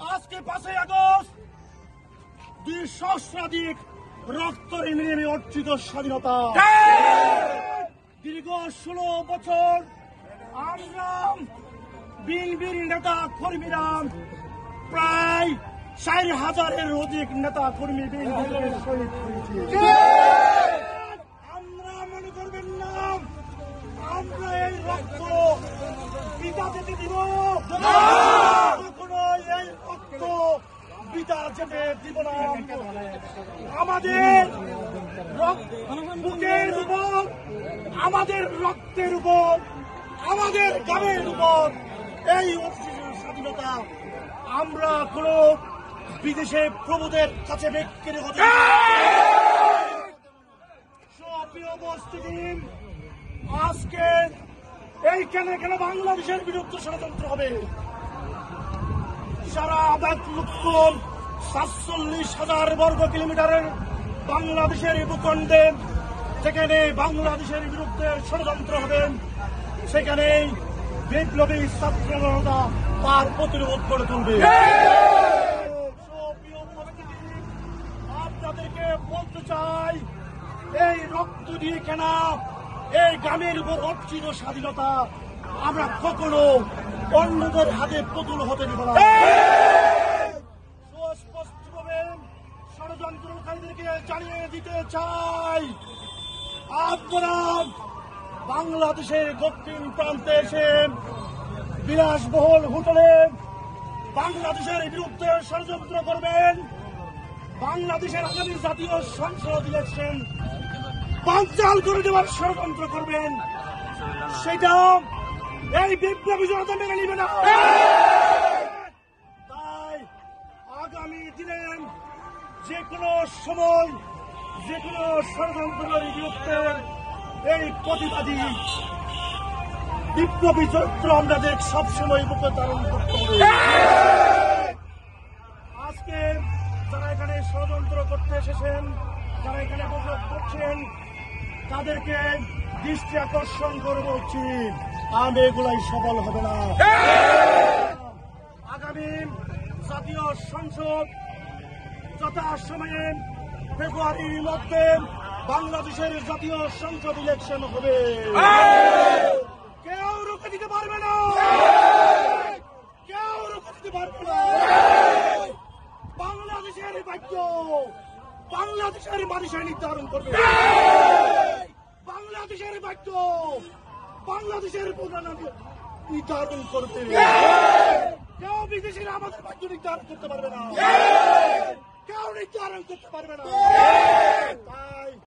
আজকে 5ই আগস্ট 2 সহস্রাধিক রক্ত ঋণে অর্জিত স্বাধীনতা, দীর্ঘ 16 বছর আমরা বিএনপির নেতা কর্মীরা প্রায় 4,000-এর অধিক নেতা কর্মী বিএনপির শহীদ হয়েছি। আমরা মনে করবেন না আমরা এই রক্ত পিতা যেতে দিব, কখনো এই রক্ত পিতা যেতে দিব না। আমাদের বুকের উপর, আমাদের রক্তের উপর, আমাদের গানের উপর এই স্বাধীনতা আমরা কোন বিদেশে প্রভুদের কাছে বিক্রি হতে প্রিয় উপস্থিতি। আজকে এই কেন বাংলাদেশের বিরুদ্ধে ষড়যন্ত্র হবে? সারা 1,47,000 বর্গ কিলোমিটারের বাংলাদেশের ভূখণ্ডে যেখানে বাংলাদেশের বিরুদ্ধে ষড়যন্ত্র হবেন, সেখানে বিপ্লবী ছাত্র জনতা তার প্রতিরোধ করে তুলবে। আপনাদেরকে বলতে চাই, এই রক্ত দিয়ে কেনা এই গ্রামের উপর অর্জিত স্বাধীনতা আমরা কখনো অন্যদের হাতে পুতুল হতে দিব না। সুস্পষ্টভাবে ষড়যন্ত্রকারীদেরকে জানিয়ে দিতে চাই, আপনারা বাংলাদেশের দক্ষিণ প্রান্তে এসে বিলাসবহুল হোটেলে বাংলাদেশের বিরুদ্ধে ষড়যন্ত্র করবেন, বাংলাদেশের আগামী জাতীয় সংসদ ইলেকশন বানচাল করে দেওয়ার ষড়যন্ত্র করবেন, সেটা এই বিপ্লবী জনতা মেনে নিবে না। তাই আগামী দিনে যে কোনো সময় যে কোনো ষড়যন্ত্রের বিরুদ্ধে এই প্রতিবাদী বিপ্লবী চরিত্র আমাদের সবসময় মুখে ধারণ করতে হবে। আজকে যারা এখানে ষড়যন্ত্র করতে এসেছেন, যারা এখানে বৈঠক করছেন, তাদেরকে দৃষ্টি আকর্ষণ করব উচিত, আমি এগুলাই সফল হবে না। আগামী জাতীয় সংসদ যথাসময়ে ফেব্রুয়ারির মধ্যে বাংলাদেশের জাতীয় সংসদ ইলেকশন হবে, কেউ রুখে দিতে পারবে না, কেউ রুখে দিতে পারবে না। বাংলাদেশের ভাগ্য বাংলাদেশের মানুষের নির্ধারণ করবে, বাংলাদেশের ভাগ্য বাংলাদেশের প্রধান নির্ধারণ করবে, কেউ বিদেশিরা আমাদের ভাগ্য নির্ধারণ করতে পারবে না, কেউ নির্ধারণ করতে পারবে না। তাই